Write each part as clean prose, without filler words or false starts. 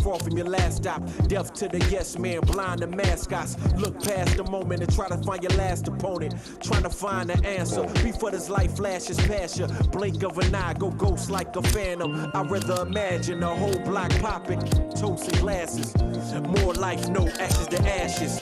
crawl from your last stop. Deaf to the yes man, blind to mascots. Look past the moment and try to find your last opponent. Trying to find the answer before this life flashes past you. Blink of an eye, go ghost like a phantom. I'd rather imagine a whole block popping, toast and glasses. More life, no ashes to ashes.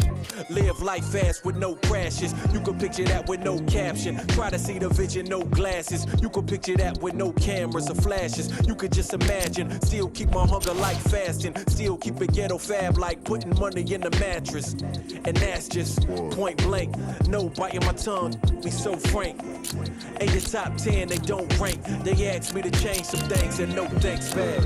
Live life fast with no crashes. You can picture that with no caption. Try to see the vision, no glasses. You can picture that with no cameras or flashes. You could just imagine. Still keep my hunger like fasting. Still keep it ghetto fab like putting money in the mattress. And that's just point blank. No biting my tongue, be so frank. Ain't the top 10, they don't rank. They asked me to change some things and no thanks back.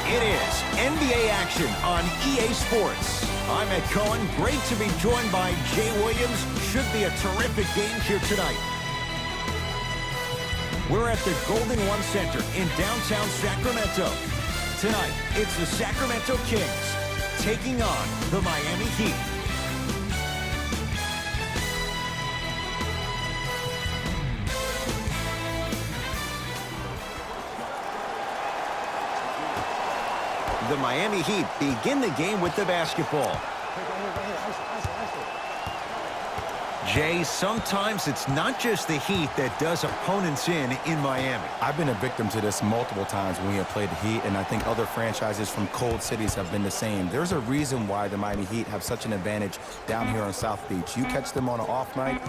It is NBA action on EA Sports. I'm Ed Cohen. Great to be joined by Jay Williams. Should be a terrific game here tonight. We're at the Golden One Center in downtown Sacramento. Tonight, it's the Sacramento Kings taking on the Miami Heat. The Miami Heat begin the game with the basketball. Jay, sometimes it's not just the Heat that does opponents in Miami. I've been a victim to this multiple times when we have played the Heat, and I think other franchises from cold cities have been the same. There's a reason why the Miami Heat have such an advantage down here on South Beach. You catch them on an off night,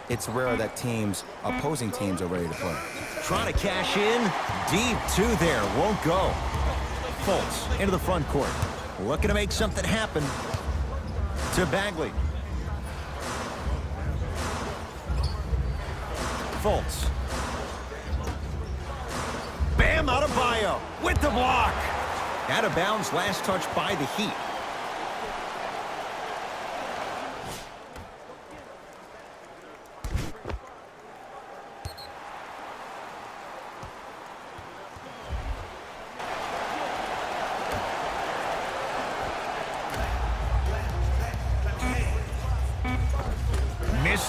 it's rare that opposing teams are ready to play. Trying to cash in, deep two there, won't go. Fultz into the front court. Looking to make something happen. To Bagley. Fultz. Bam Adebayo with the block. Out of bounds, last touch by the Heat.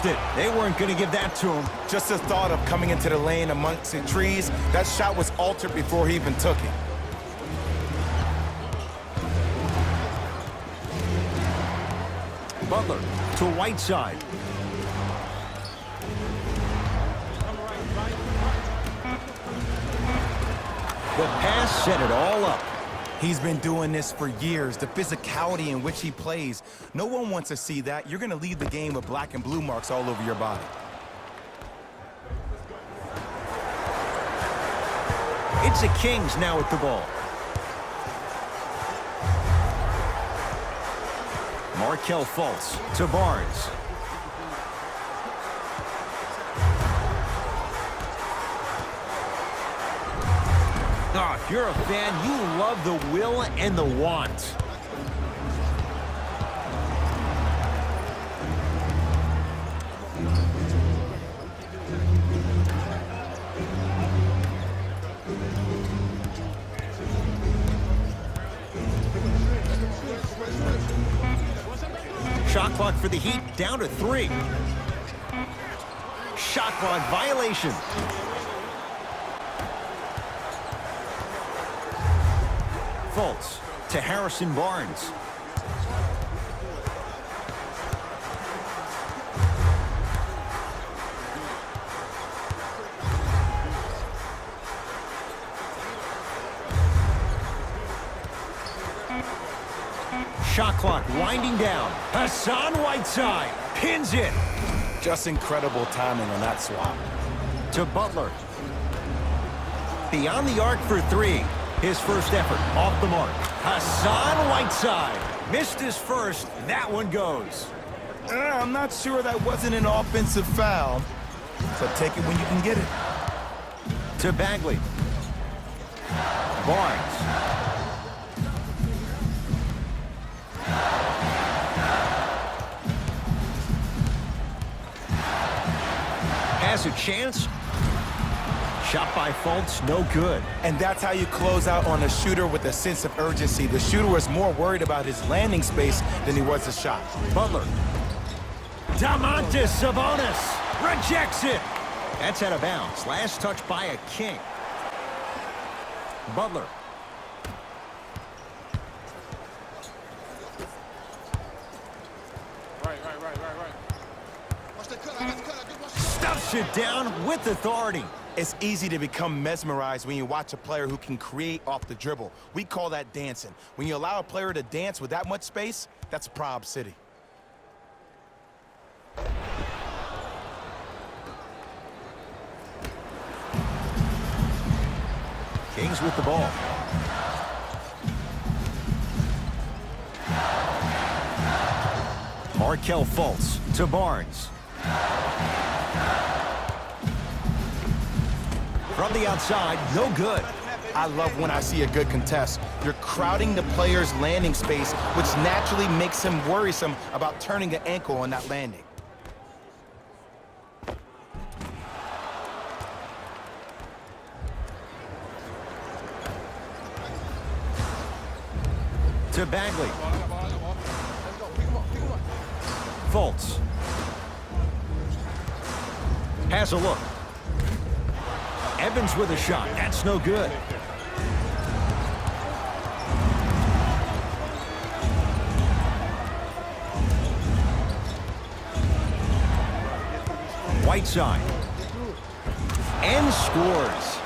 It. They weren't going to give that to him. Just the thought of coming into the lane amongst the trees, that shot was altered before he even took it. Butler to Whiteside. The pass set it all up. He's been doing this for years. The physicality in which he plays. No one wants to see that. You're going to leave the game with black and blue marks all over your body. It's the Kings now with the ball. Markelle Fultz to Barnes. Oh, if you're a fan, you love the will and the want. Shot clock for the Heat down to 3. Shot clock violation. Fultz to Harrison Barnes. Shot clock winding down. Hassan Whiteside pins it. Just incredible timing on that swap. To Butler. Beyond the arc for 3. His first effort off the mark. Hassan Whiteside missed his first. That one goes. I'm not sure that wasn't an offensive foul, but take it when you can get it. To Bagley. Barnes. Has a chance. Shot by Fultz, no good. And that's how you close out on a shooter with a sense of urgency. The shooter was more worried about his landing space than he was his shot. Butler. Domantas Sabonis rejects it. That's out of bounds. Last touch by a King. Butler. Stuffs it down with authority. It's easy to become mesmerized when you watch a player who can create off the dribble. We call that dancing. When you allow a player to dance with that much space, that's Prob City. Kings with the ball. Markelle Fultz to Barnes. From the outside, no good. I love when I see a good contest. You're crowding the player's landing space, which naturally makes him worrisome about turning an ankle on that landing. To Bagley. Fultz. Has a look. Evans with a shot. That's no good. Whiteside. And scores.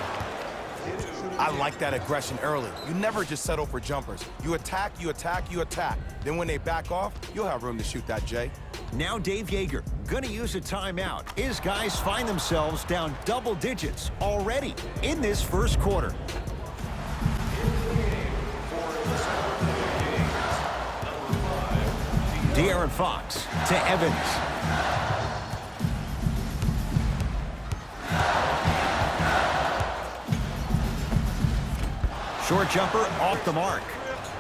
I like that aggression early. You never just settle for jumpers. You attack, you attack, you attack. Then when they back off, you'll have room to shoot that, Jay. Now Dave Yeager gonna use a timeout. His guys find themselves down double digits already in this first quarter. De'Aaron Fox to Evans. Short jumper off the mark.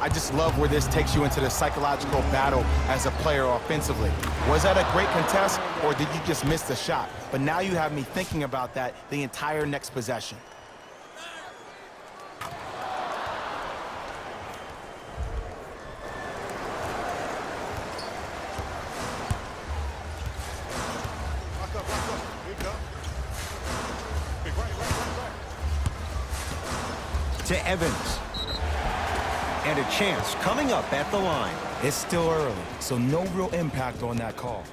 I just love where this takes you into the psychological battle as a player offensively. Was that a great contest, or did you just miss the shot? But now you have me thinking about that the entire next possession. To Evans. And a chance coming up at the line. It's still early, so no real impact on that call.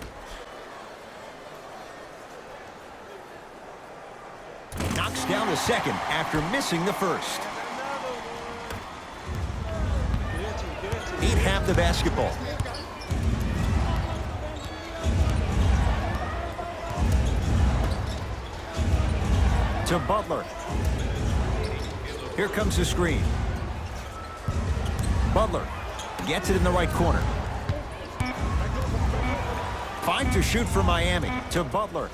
Knocks down the second after missing the first. He'd have the basketball. To Butler. Here comes the screen. Butler gets it in the right corner. 5 to shoot for Miami. To Butler.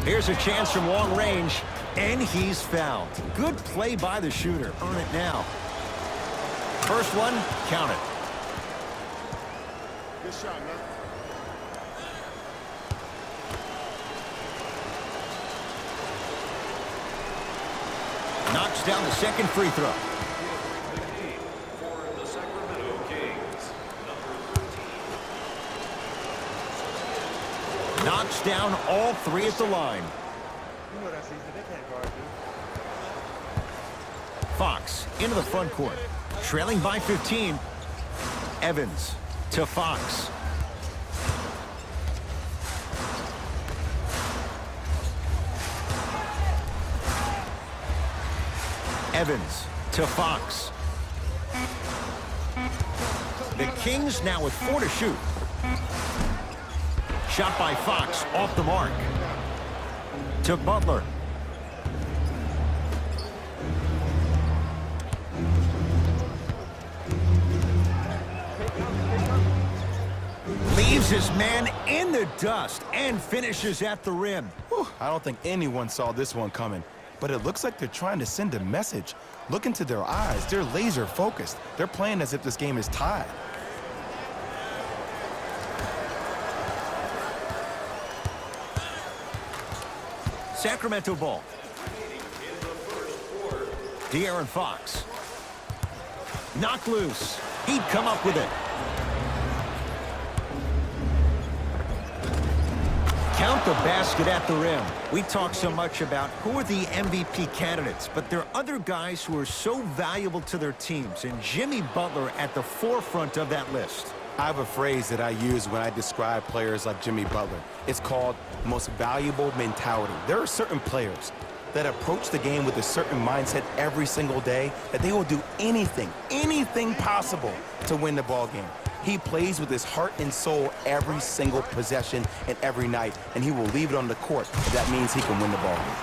Here's a chance from long range, and he's fouled. Good play by the shooter. Earn it now. First one, count it. Good shot, man. Knocks down the second free throw. Knocks down all three at the line. You know that's easy. They can't guard you. Fox into the front court. Trailing by 15. Evans to Fox. Evans to Fox. The Kings now with 4 to shoot. Shot by Fox off the mark. To Butler. Leaves his man in the dust and finishes at the rim. Whew, I don't think anyone saw this one coming, but it looks like they're trying to send a message. Look into their eyes. They're laser focused. They're playing as if this game is tied. Sacramento ball. De'Aaron Fox. Knocked loose. He'd come up with it. Count the basket at the rim. We talk so much about who are the MVP candidates, but there are other guys who are so valuable to their teams, and Jimmy Butler at the forefront of that list. I have a phrase that I use when I describe players like Jimmy Butler. It's called most valuable mentality. There are certain players that approach the game with a certain mindset every single day that they will do anything possible to win the ball game. He plays with his heart and soul every single possession and every night, and he will leave it on the court if that means he can win the ball game.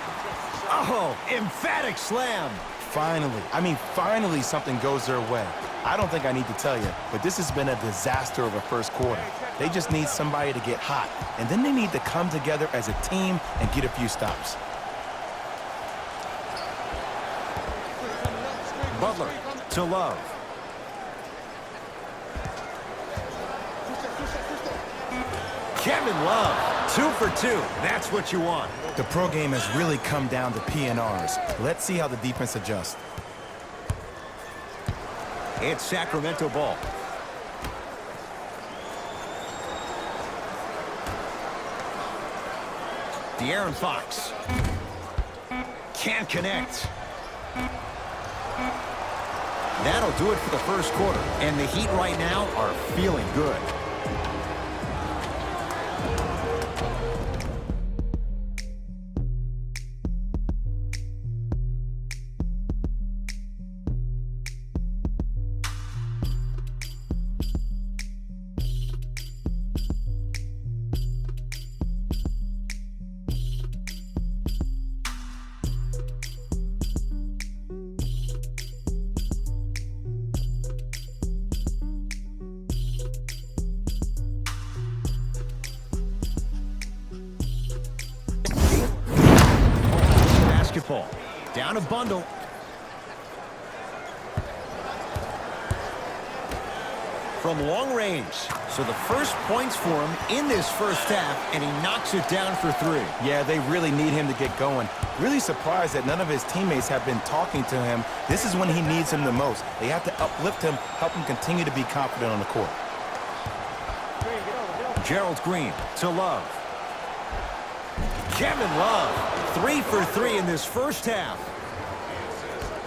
Oh, emphatic slam. Finally something goes their way. I don't think I need to tell you, but this has been a disaster of a first quarter. They just need somebody to get hot, and then they need to come together as a team and get a few stops. Butler to Love. Kevin Love, 2 for 2. That's what you want. The pro game has really come down to PNRs. Let's see how the defense adjusts. It's Sacramento ball. De'Aaron Fox. Can't connect. That'll do it for the first quarter. And the Heat right now are feeling good. Basketball. Down a bundle. From long range. So the first points for him in this first half, and he knocks it down for 3. Yeah, they really need him to get going. Really surprised that none of his teammates have been talking to him. This is when he needs him the most. They have to uplift him, help him continue to be confident on the court. Gerald Green to Love. Kevin Love, 3 for 3 in this first half.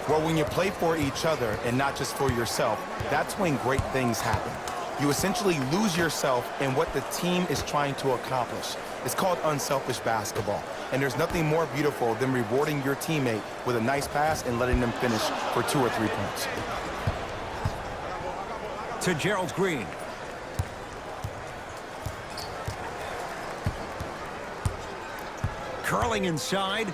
Well, when you play for each other and not just for yourself, that's when great things happen. You essentially lose yourself in what the team is trying to accomplish. It's called unselfish basketball. And there's nothing more beautiful than rewarding your teammate with a nice pass and letting them finish for 2 or 3 points. To Gerald Green. Curling inside.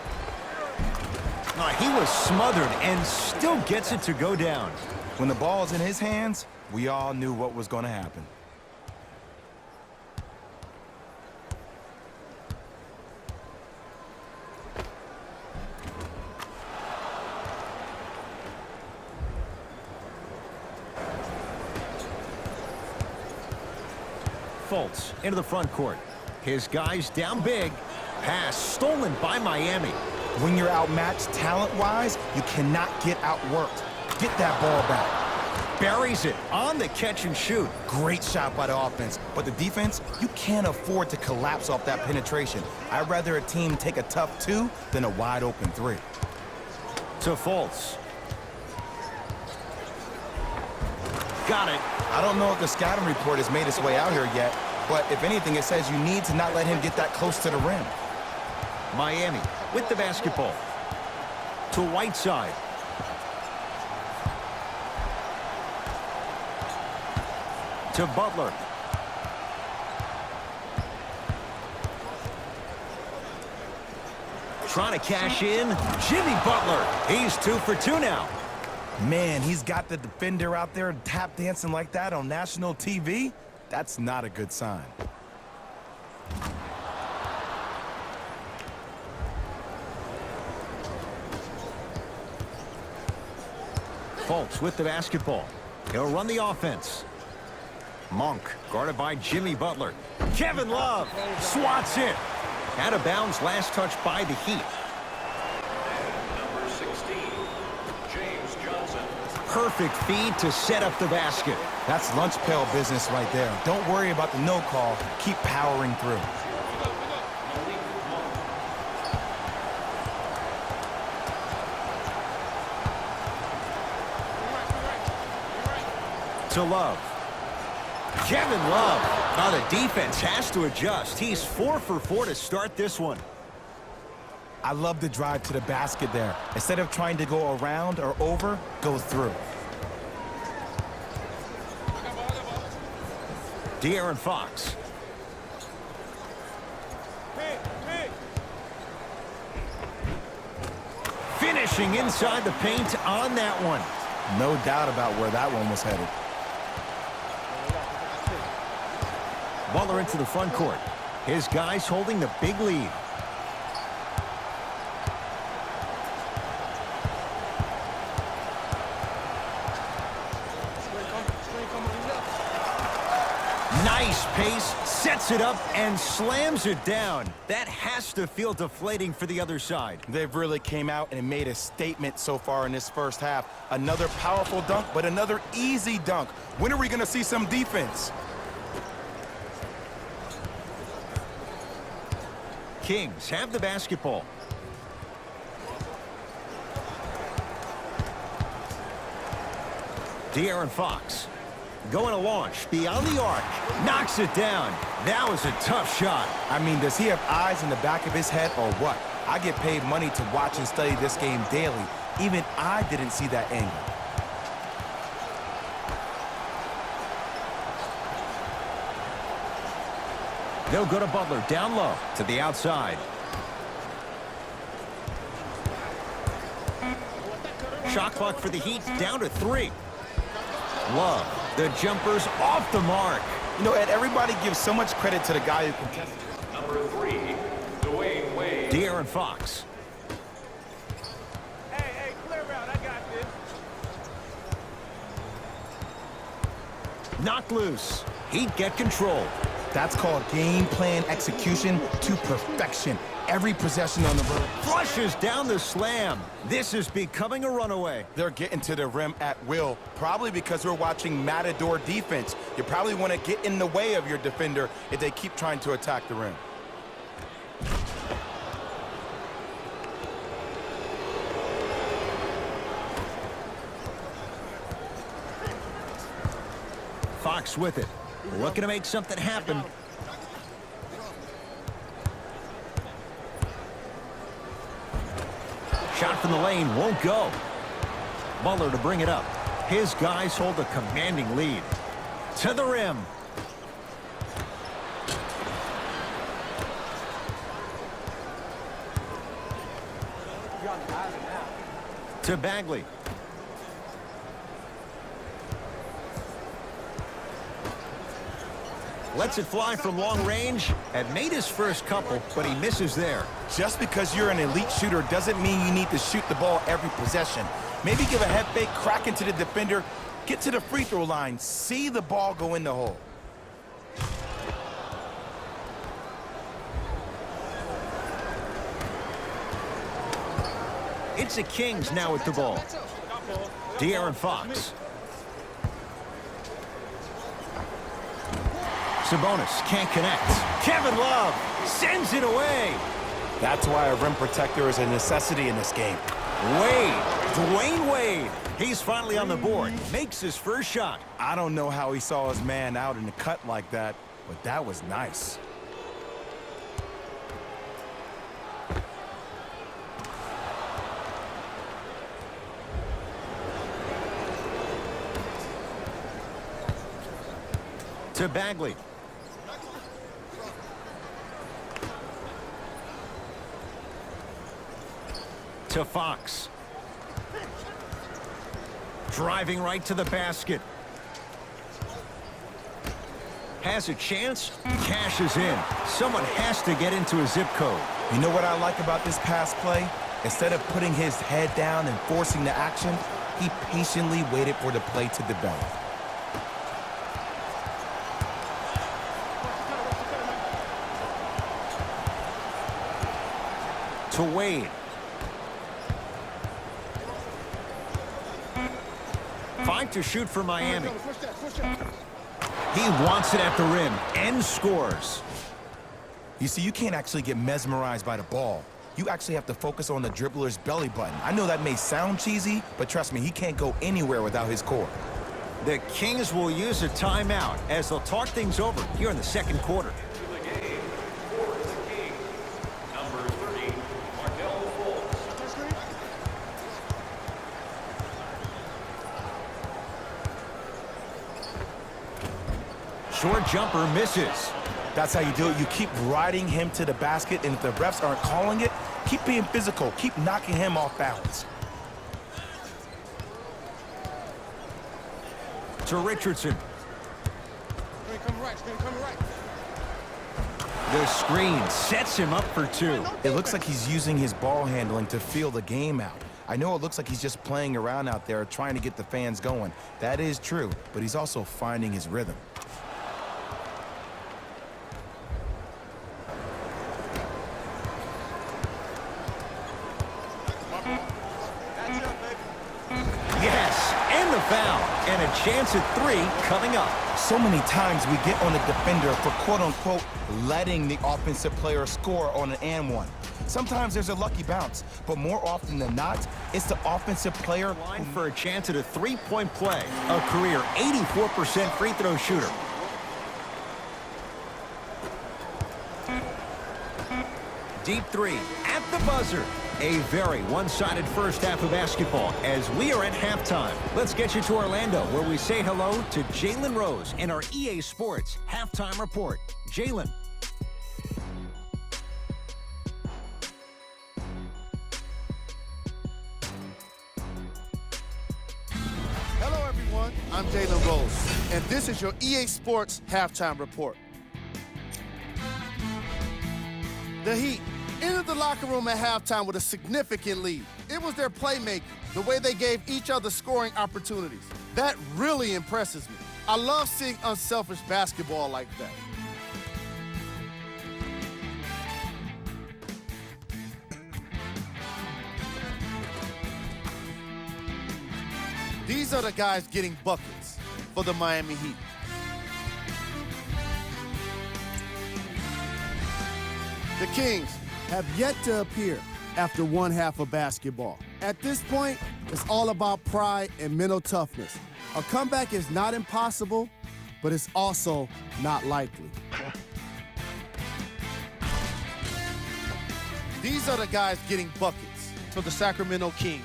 He was smothered and still gets it to go down. When the ball's in his hands, we all knew what was going to happen. Fultz into the front court. His guys down big. Pass stolen by Miami. When you're outmatched talent-wise, you cannot get outworked. Get that ball back. Buries it on the catch and shoot. Great shot by the offense, but the defense, you can't afford to collapse off that penetration. I'd rather a team take a tough 2 than a wide-open 3. To Fultz. Got it. I don't know if the scouting report has made its way out here yet, but if anything, it says you need to not let him get that close to the rim. Miami with the basketball. To Whiteside. To Butler. Trying to cash in. Jimmy Butler. He's 2 for 2 now. Man, he's got the defender out there tap dancing like that on national TV. That's not a good sign. Fultz with the basketball. He'll run the offense. Monk guarded by Jimmy Butler. Kevin Love swats it. Out of bounds, last touch by the Heat. perfect feed to set up the basket. That's lunch pail business right there. Don't worry about the no call. Keep powering through. To Love. Kevin Love. Now the defense has to adjust. He's 4 for 4 to start this one. I love the drive to the basket there. Instead of trying to go around or over, go through. De'Aaron Fox. Finishing inside the paint on that one. No doubt about where that one was headed. Butler into the front court. His guys holding the big lead. Nice pace, sets it up, and slams it down. That has to feel deflating for the other side. They've really came out and made a statement so far in this first half. Another powerful dunk, but another easy dunk. When are we going to see some defense? Kings have the basketball. De'Aaron Fox going to launch beyond the arc. Knocks it down. That was a tough shot. I mean, does he have eyes in the back of his head or what? I get paid money to watch and study this game daily. Even I didn't see that angle. They'll go to Butler down low to the outside. Shot clock for the Heat down to 3. Love. The jumper's off the mark. You know, Ed, everybody gives so much credit to the guy who contested. Number 3, Dwayne Wade. De'Aaron Fox. Hey, clear out. I got this. Knocked loose. Heat get control. That's called game plan execution to perfection. Every possession on the road. Flushes down the slam. This is becoming a runaway. They're getting to the rim at will, probably because we're watching Matador defense. You probably want to get in the way of your defender if they keep trying to attack the rim. Fox with it. Looking to make something happen. Shot from the lane won't go. Butler to bring it up. His guys hold a commanding lead. To the rim. To Bagley. Lets it fly from long range. Had made his first couple, but he misses there. Just because you're an elite shooter doesn't mean you need to shoot the ball every possession. Maybe give a head fake, crack into the defender, get to the free throw line, see the ball go in the hole. It's the Kings now with the ball. De'Aaron Fox. Sabonis can't connect. Kevin Love sends it away. That's why a rim protector is a necessity in this game. Wade, Dwayne Wade. He's finally on the board. Makes his first shot. I don't know how he saw his man out in the cut like that, but that was nice. To Bagley. To Fox. Driving right to the basket. Has a chance, cashes in. Someone has to get into a zip code. You know what I like about this pass play? Instead of putting his head down and forcing the action, he patiently waited for the play to develop. To Wade. 5 to shoot for Miami. He wants it at the rim and scores. You see, you can't actually get mesmerized by the ball. You actually have to focus on the dribbler's belly button. I know that may sound cheesy, but trust me, he can't go anywhere without his core. The Kings will use a timeout as they'll talk things over here in the second quarter. To the game for the Kings, number 30, Markel Fultz. Short jumper misses. That's how you do it. You keep riding him to the basket, and if the refs aren't calling it, keep being physical. Keep knocking him off balance. To Richardson. The screen sets him up for 2. It looks like he's using his ball handling to feel the game out. I know it looks like he's just playing around out there trying to get the fans going. That is true, but he's also finding his rhythm. Yes, and the foul. And a chance at 3 coming up. So many times we get on the defender for quote-unquote letting the offensive player score on an and one. Sometimes there's a lucky bounce, but more often than not, it's the offensive player Line for a chance at a 3-point play. A career 84% free throw shooter. Deep 3 at the buzzer. A very one-sided first half of basketball as we are at halftime. Let's get you to Orlando, where we say hello to Jalen Rose in our EA Sports Halftime Report. Jalen. Hello, everyone. I'm Jalen Rose, and this is your EA Sports Halftime Report. The Heat entered the locker room at halftime with a significant lead. It was their playmaking, the way they gave each other scoring opportunities. That really impresses me. I love seeing unselfish basketball like that. These are the guys getting buckets for the Miami Heat. The Kings have yet to appear after one half of basketball. At this point, it's all about pride and mental toughness. A comeback is not impossible, but it's also not likely. These are the guys getting buckets for the Sacramento Kings.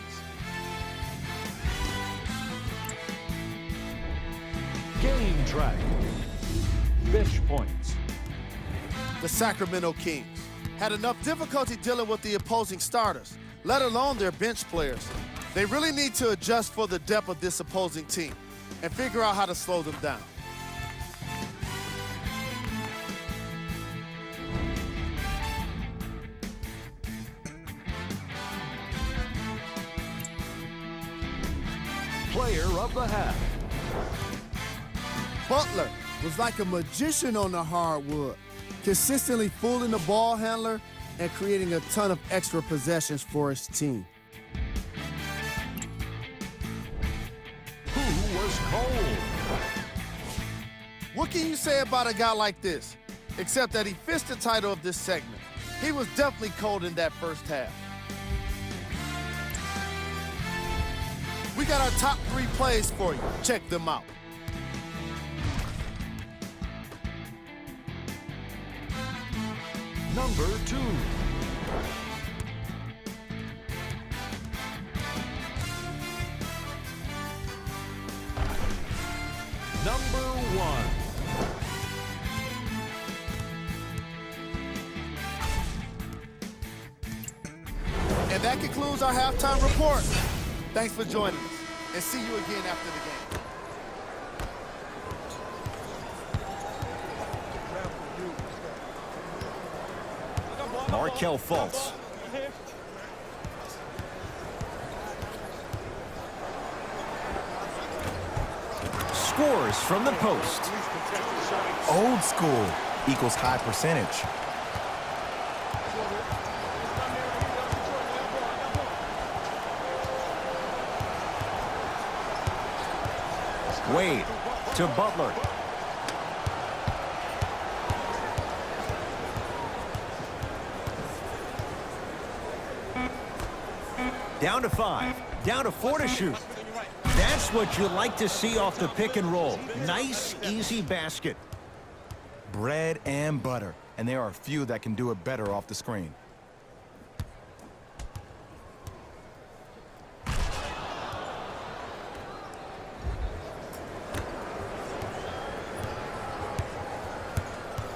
Game track. Bench points. The Sacramento Kings had enough difficulty dealing with the opposing starters, let alone their bench players. They really need to adjust for the depth of this opposing team and figure out how to slow them down. Player of the half. Butler was like a magician on the hardwood, consistently fooling the ball handler and creating a ton of extra possessions for his team. Who was cold? What can you say about a guy like this? Except that he fits the title of this segment. He was definitely cold in that first half. We got our top 3 plays for you. Check them out. Number 2. Number 1. And that concludes our halftime report. Thanks for joining us, and see you again after the game. Markel Fultz. Scores from the post. Old school equals high percentage. Wade to Butler. Down to 5. Down to 4 to shoot. That's what you like to see off the pick and roll. Nice, easy basket. Bread and butter. And there are a few that can do it better off the screen.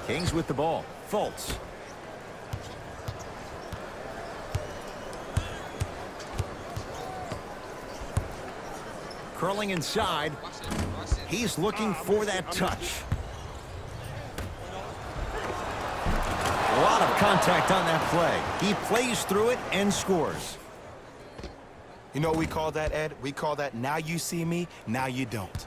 Kings with the ball. Fultz. Curling inside. He's looking for that touch. A lot of contact on that play. He plays through it and scores. You know what we call that, Ed? We call that now you see me, now you don't.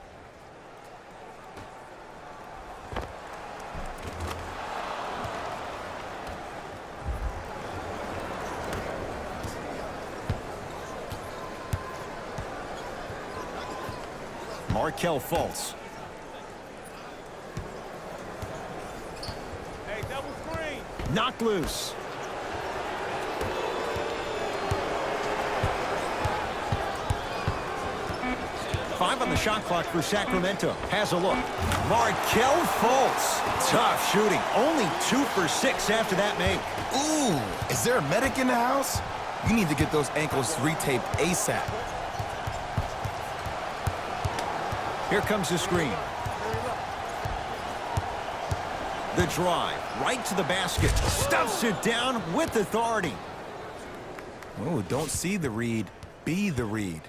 Markelle Fultz. Hey, double screen. Knocked loose. Five on the shot clock for Sacramento. Has a look. Markelle Fultz. Tough shooting. Only 2 for 6 after that make. Ooh, is there a medic in the house? You need to get those ankles retaped ASAP. Here comes the screen. The drive, right to the basket. Stuffs it down with authority. Oh, don't see the read, be the read.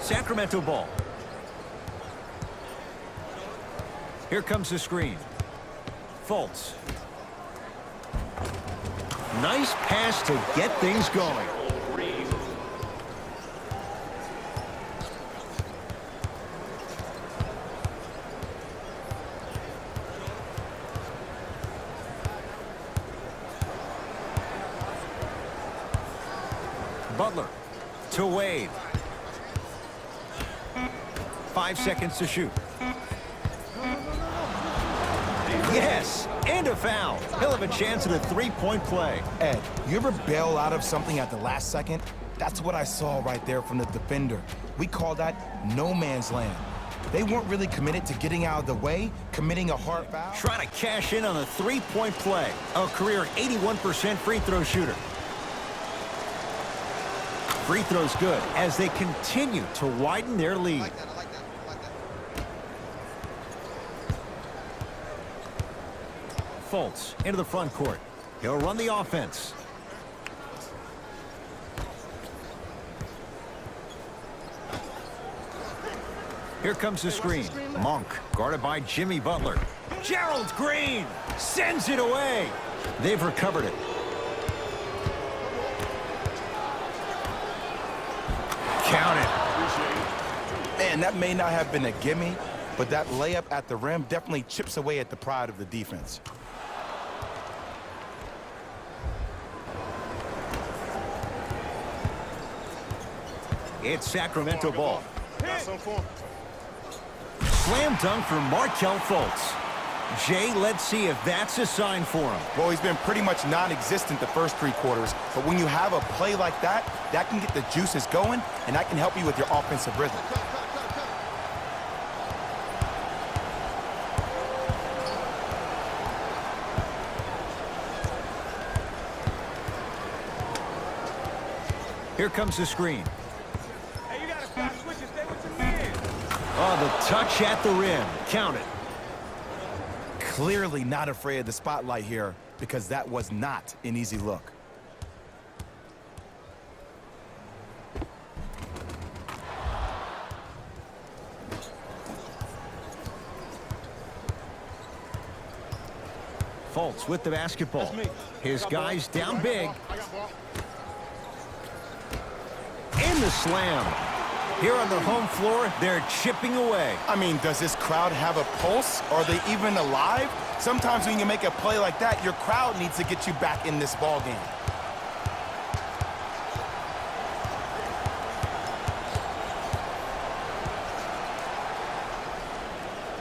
Sacramento ball. Here comes the screen. Fultz. Nice pass to get things going. Butler to Wade. 5 seconds to shoot. Yes, and a foul. He'll have a chance at a three-point play. Ed, you ever bail out of something at the last second? That's what I saw right there from the defender. We call that no man's land. They weren't really committed to getting out of the way, committing a hard foul. Trying to cash in on a three-point play. A career 81% free throw shooter. Free throws good as they continue to widen their lead. Fultz into the front court. He'll run the offense. Here comes the screen. Monk guarded by Jimmy Butler. Gerald Green sends it away. They've recovered it. Count it. Man, that may not have been a gimme, but that layup at the rim definitely chips away at the pride of the defense. It's Sacramento ball. Slam dunk for Markelle Fultz. Jay, let's see if that's a sign for him. Well, he's been pretty much non-existent the first 3 quarters, but when you have a play like that, that can get the juices going, and that can help you with your offensive rhythm. Here comes the screen. Hey, you gotta stop switching. Stay with your man. Oh, the touch at the rim. Count it. Clearly not afraid of the spotlight here because that was not an easy look. Fultz with the basketball. His guys down big. In the slam. Here on the home floor, they're chipping away. I mean, does this crowd have a pulse? Are they even alive? Sometimes when you make a play like that, your crowd needs to get you back in this ball game.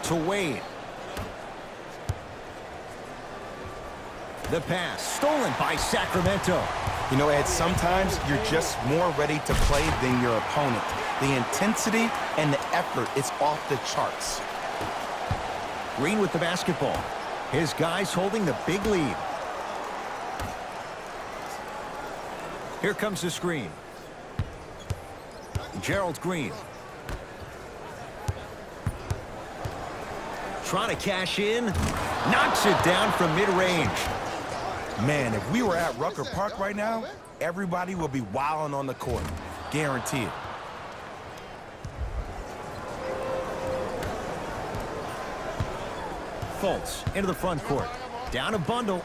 To Wade. The pass stolen by Sacramento. You know, Ed, sometimes you're just more ready to play than your opponent. The intensity and the effort is off the charts. Green with the basketball. His guys holding the big lead. Here comes the screen. Gerald Green. Trying to cash in. Knocks it down from mid-range. Man, if we were at Rucker Park right now, everybody would be wilding on the court. Guaranteed. Fultz into the front court. Down a bundle.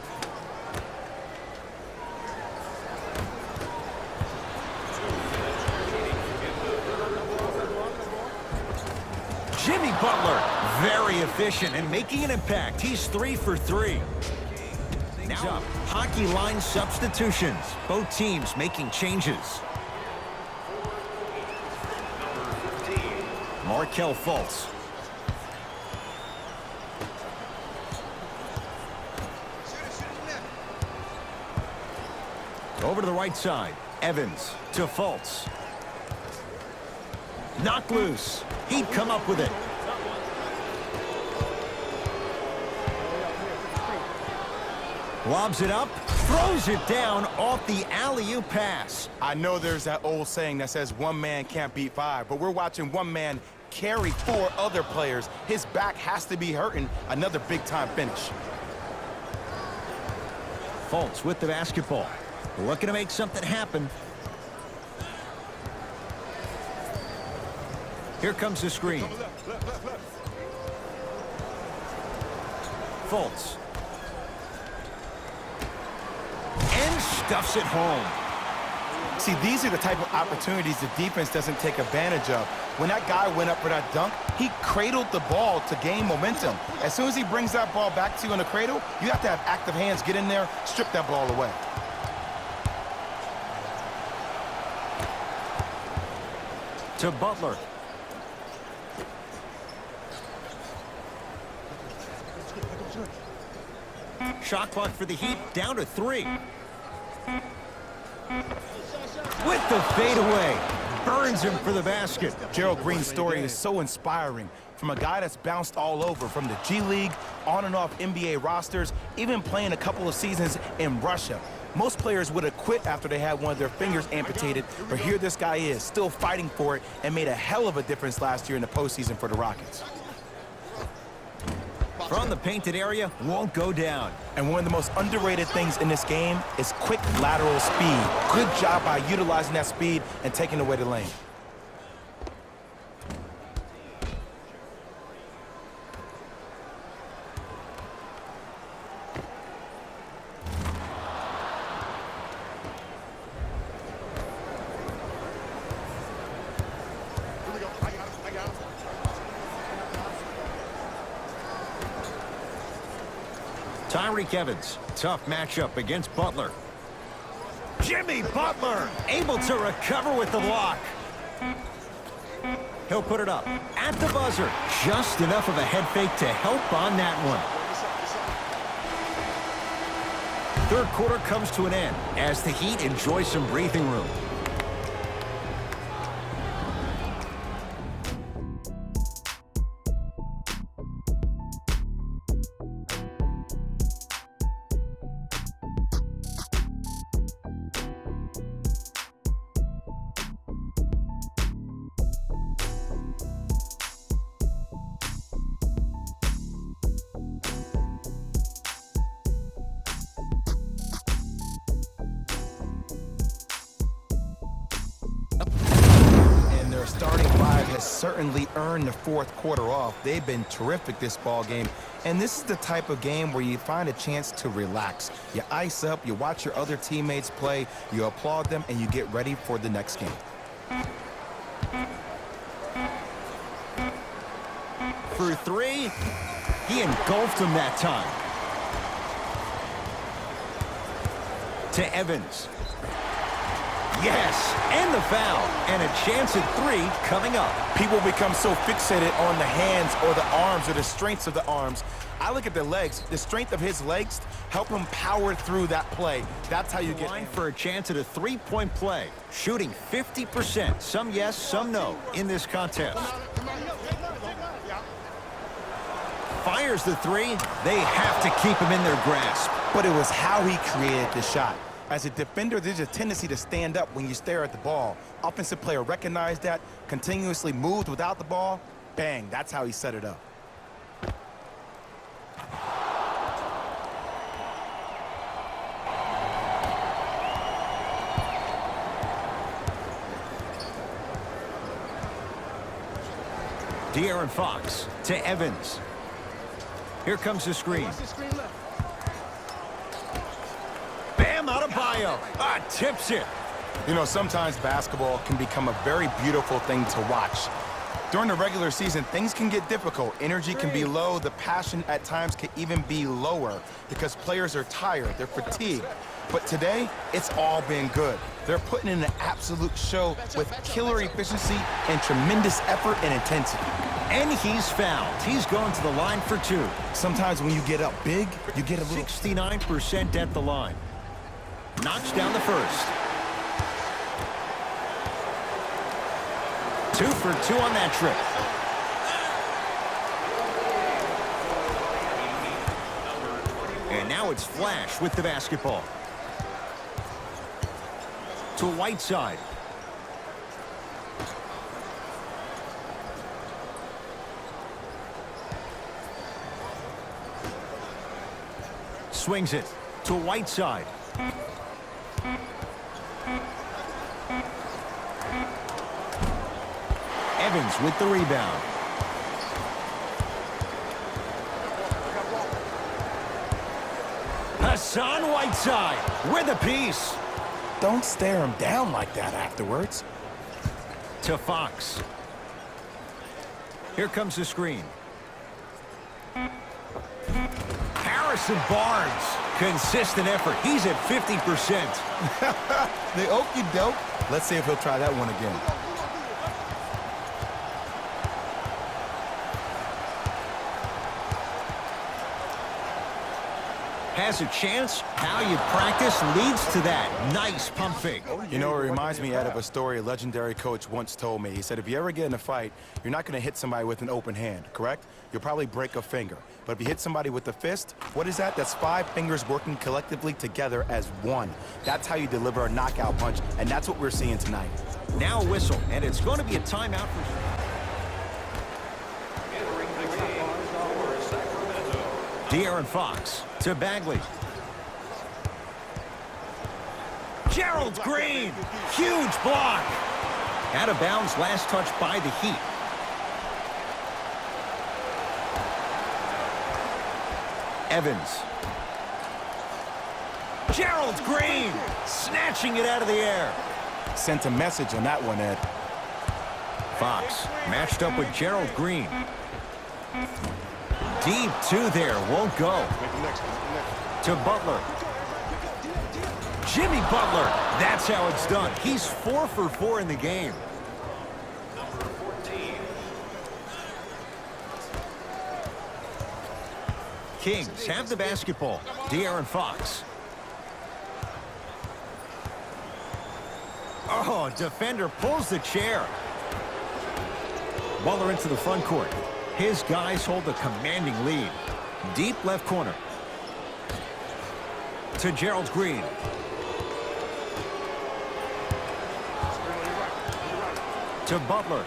Jimmy Butler, very efficient and making an impact. He's 3 for 3. Now up, hockey line substitutions. Both teams making changes. Markelle Fultz. Over to the right side. Evans to Fultz. Knocked loose. He'd come up with it. Lobs it up. Throws it down off the alley-oop pass. I know there's that old saying that says one man can't beat five, but we're watching one man carry 4 other players. His back has to be hurting. Another big-time finish. Fultz with the basketball. Looking to make something happen. Here comes the screen. Fultz. And stuffs it home. See, these are the type of opportunities the defense doesn't take advantage of. When that guy went up for that dunk, he cradled the ball to gain momentum. As soon as he brings that ball back to you in the cradle, you have to have active hands get in there, strip that ball away. To Butler. Shot clock for the Heat down to 3. With the fadeaway. Burns him for the basket. Gerald Green's story is so inspiring. From a guy that's bounced all over, from the G League, on and off NBA rosters, even playing a couple of seasons in Russia. Most players would have quit after they had one of their fingers amputated, but here this guy is, still fighting for it, and made a hell of a difference last year in the postseason for the Rockets. From the painted area, won't go down. And one of the most underrated things in this game is quick lateral speed. Good job by utilizing that speed and taking away the lane. Tyreke Evans, tough matchup against Butler. Jimmy Butler, able to recover with the block. He'll put it up at the buzzer. Just enough of a head fake to help on that one. Third quarter comes to an end as the Heat enjoy some breathing room. Starting five has certainly earned the fourth quarter off. They've been terrific this ball game. And this is the type of game where you find a chance to relax. You ice up, you watch your other teammates play, you applaud them, and you get ready for the next game. for three. He engulfed him that time. To Evans. Yes, and the foul. And a chance at three coming up. People become so fixated on the hands or the arms or the strengths of the arms. I look at the legs. The strength of his legs help him power through that play. That's how you get line for a chance at a three-point play. Shooting 50%. Some yes, some no in this contest. Fires the three. They have to keep him in their grasp. But it was how he created the shot. As a defender, there's a tendency to stand up when you stare at the ball. Offensive player recognized that, continuously moved without the ball. Bang, that's how he set it up. De'Aaron Fox to Evans. Here comes the screen. Bam, out of bio. Tips it. You know, sometimes basketball can become a very beautiful thing to watch. During the regular season, things can get difficult. Energy can be low. The passion at times can even be lower because players are tired. They're fatigued. But today, it's all been good. They're putting in an absolute show with killer efficiency and tremendous effort and intensity. And he's fouled. He's going to the line for two. Sometimes when you get up big, you get a little... 69% at the line. Knocks down the first. 2 for 2 on that trip. And now it's Flash with the basketball. To Whiteside. Swings it to Whiteside. Evans with the rebound. Hassan Whiteside with a piece. Don't stare him down like that afterwards. To Fox. Here comes the screen. Harrison Barnes. Consistent effort. He's at 50%. The okie doke. Let's see if he'll try that one again. Has a chance. How you practice leads to that. Nice pump fake. You know, it reminds me, Ed, of a story a legendary coach once told me. He said, if you ever get in a fight, you're not going to hit somebody with an open hand, correct? You'll probably break a finger. But if you hit somebody with a fist, what is that? That's 5 fingers working collectively together as one. That's how you deliver a knockout punch, and that's what we're seeing tonight. Now a whistle, and it's going to be a timeout for... De'Aaron Fox to Bagley. Gerald Green. Huge block. Out of bounds, last touch by the Heat. Evans. Gerald Green. Snatching it out of the air. Sent a message on that one, Ed. Fox matched up with Gerald Green. Deep 2 there, won't go. To Butler. Jimmy Butler. That's how it's done. He's 4 for 4 in the game. Number 14. Kings have the basketball. De'Aaron Fox. Oh, defender pulls the chair. Butler into the front court. His guys hold a commanding lead. Deep left corner. To Gerald Green. To Butler.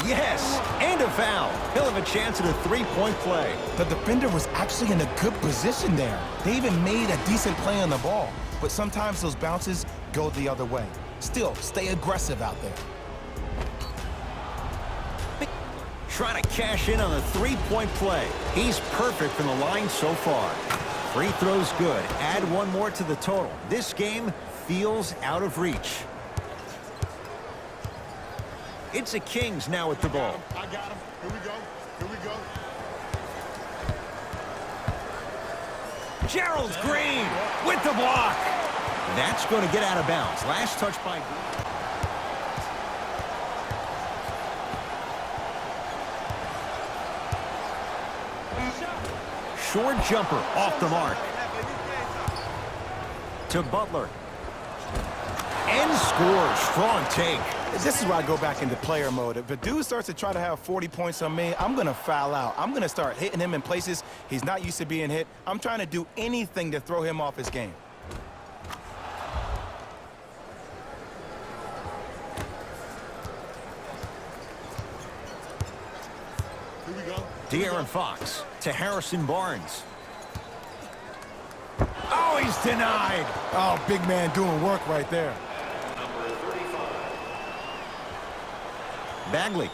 Yes, and a foul. He'll have a chance at a three-point play. The defender was actually in a good position there. They even made a decent play on the ball. But sometimes those bounces go the other way. Still, stay aggressive out there. Trying to cash in on a three-point play. He's perfect from the line so far. Free throw's good. Add one more to the total. This game feels out of reach. It's the Kings now with the ball. I got him. Here we go. Gerald Green with the block. That's going to get out of bounds. Last touch by Green. Short jumper off the mark. To Butler. And scores. Strong take. This is where I go back into player mode. If a dude starts to try to have 40 points on me, I'm going to foul out. I'm going to start hitting him in places he's not used to being hit. I'm trying to do anything to throw him off his game. De'Aaron Fox to Harrison Barnes. Oh, he's denied. Oh, big man doing work right there. Number 35. Bagley.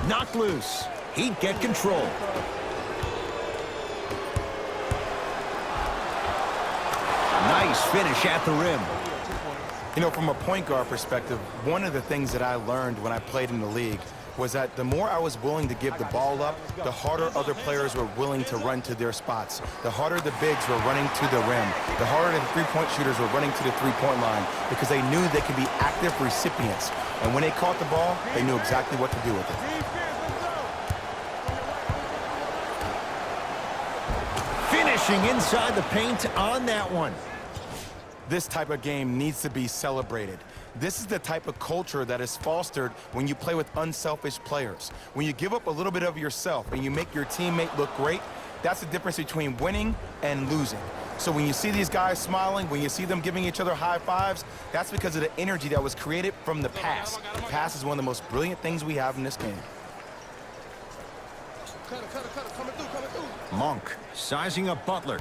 Knocked loose. He'd get control. Nice finish at the rim. You know, from a point guard perspective, one of the things that I learned when I played in the league was that the more I was willing to give the ball up, the harder other players were willing to run to their spots. The harder the bigs were running to the rim. The harder the three-point shooters were running to the three-point line because they knew they could be active recipients. And when they caught the ball, they knew exactly what to do with it. Finishing inside the paint on that one. This type of game needs to be celebrated. This is the type of culture that is fostered when you play with unselfish players. When you give up a little bit of yourself and you make your teammate look great, that's the difference between winning and losing. So when you see these guys smiling, when you see them giving each other high fives, that's because of the energy that was created from the pass. The pass is one of the most brilliant things we have in this game. Monk sizing up Butler.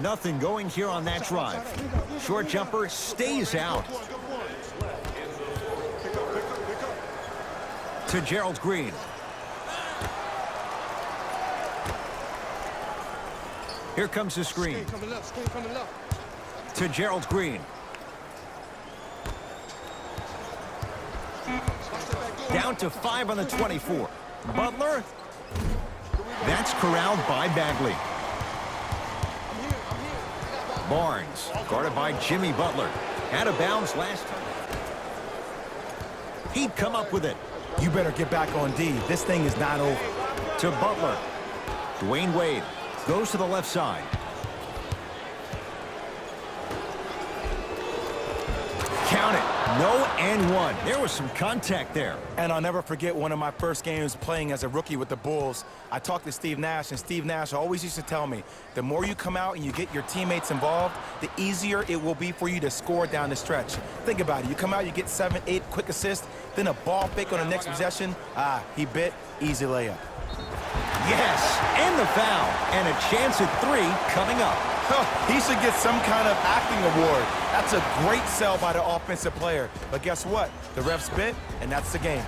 Nothing going here on that drive. Short jumper stays out. To Gerald Green. Here comes the screen. To Gerald Green. Down to 5 on the 24. Butler. That's corralled by Bagley. Barnes, guarded by Jimmy Butler. Out of bounds last time. He'd come up with it. You better get back on D. This thing is not over. To Butler. Dwayne Wade goes to the left side. Count it. No and one. There was some contact there. And I'll never forget one of my first games playing as a rookie with the Bulls. I talked to Steve Nash, and Steve Nash always used to tell me, the more you come out and you get your teammates involved, the easier it will be for you to score down the stretch. Think about it. You come out, you get 7, 8 quick assists, then a ball fake on the next possession. He bit. Easy layup. Yes, and the foul. And a chance at 3 coming up. He should get some kind of acting award. That's a great sell by the offensive player. But guess what? The refs bit, and that's the game.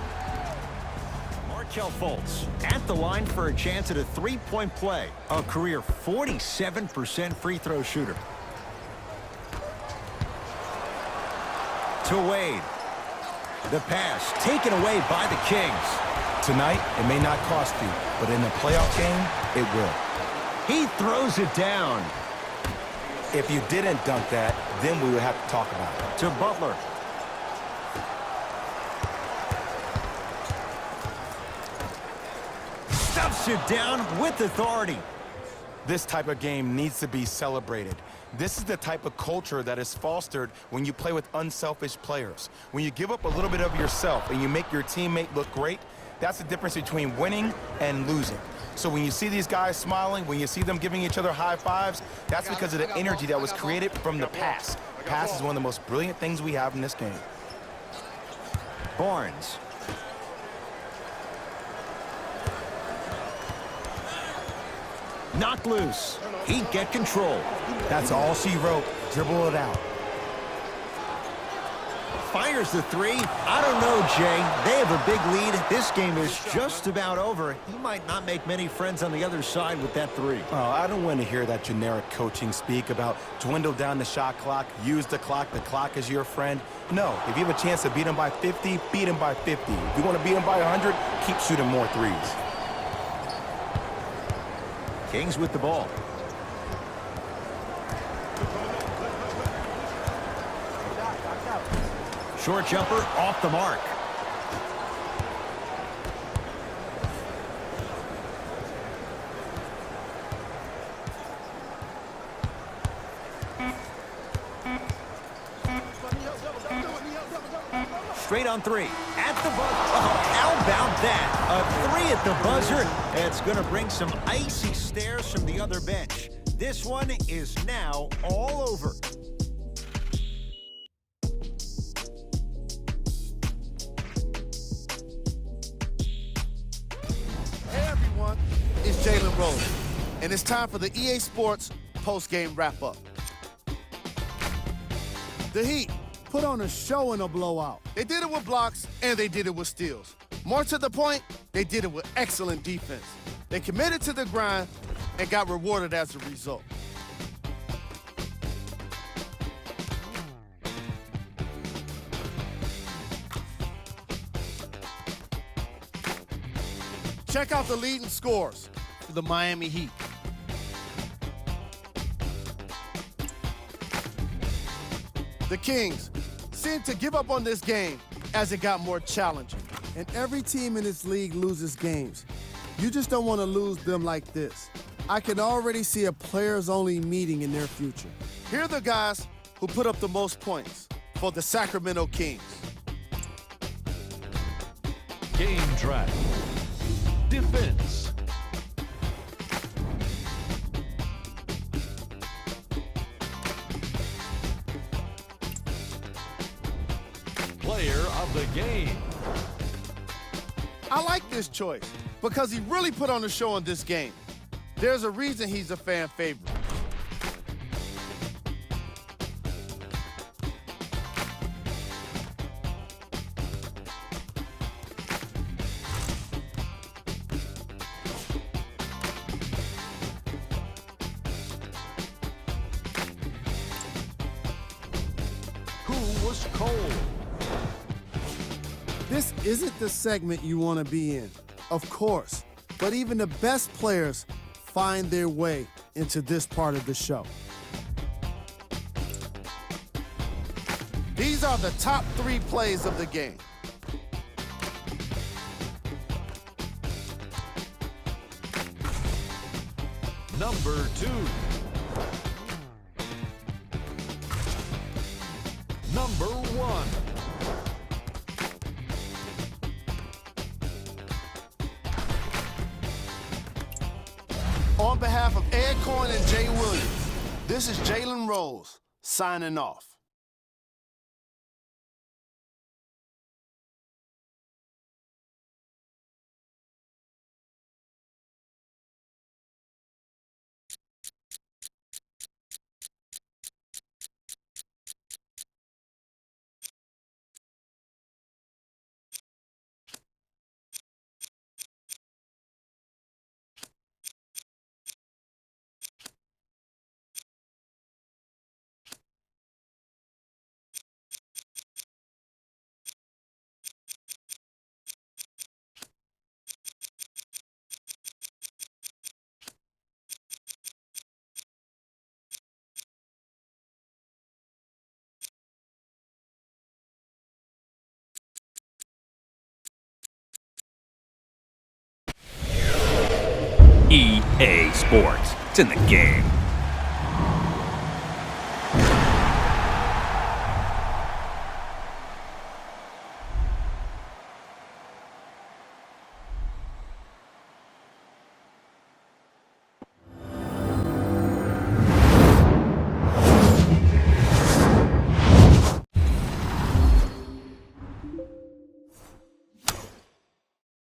Markelle Fultz at the line for a chance at a three-point play. A career 47% free throw shooter. To Wade. The pass taken away by the Kings. Tonight, it may not cost you, but in a playoff game, it will. He throws it down. If you didn't dunk that, then we would have to talk about it. To Butler. Stuffs it down with authority. This type of game needs to be celebrated. This is the type of culture that is fostered when you play with unselfish players. When you give up a little bit of yourself and you make your teammate look great, that's the difference between winning and losing. So when you see these guys smiling, when you see them giving each other high fives, that's because of the energy that was created from the pass. The pass is one of the most brilliant things we have in this game. Barnes. Knocked loose. He'd get control. That's all she wrote. Dribble it out. fires the three. I don't know, Jay. They have a big lead. This game is just about over. He might not make many friends on the other side with that three. Oh, I don't want to hear that generic coaching speak about dwindle down the shot clock, use the clock is your friend. No, if you have a chance to beat him by 50, beat him by 50. If you want to beat him by 100, keep shooting more threes. Kings with the ball. Short jumper off the mark. Straight on three. At the buzzer. Oh, how about that? A three at the buzzer. It's going to bring some icy stares from the other bench. This one is now all over. Hey everyone, it's Jalen Rose, and it's time for the EA Sports post-game wrap-up. The Heat put on a show in a blowout. They did it with blocks, and they did it with steals. More to the point, they did it with excellent defense. They committed to the grind and got rewarded as a result. Check out the leading scores for the Miami Heat. The Kings seemed to give up on this game as it got more challenging. And every team in this league loses games. You just don't want to lose them like this. I can already see a players-only meeting in their future. Here are the guys who put up the most points for the Sacramento Kings. Game track. Defense. Player of the game. I like this choice because he really put on a show in this game. There's a reason he's a fan favorite. Who was cold? This isn't the segment you want to be in, of course, but even the best players find their way into this part of the show. These are the top 3 plays of the game. Number 2. Number 1. On behalf of Ed Coyne and Jay Williams, this is Jalen Rose signing off. EA Sports. It's in the game.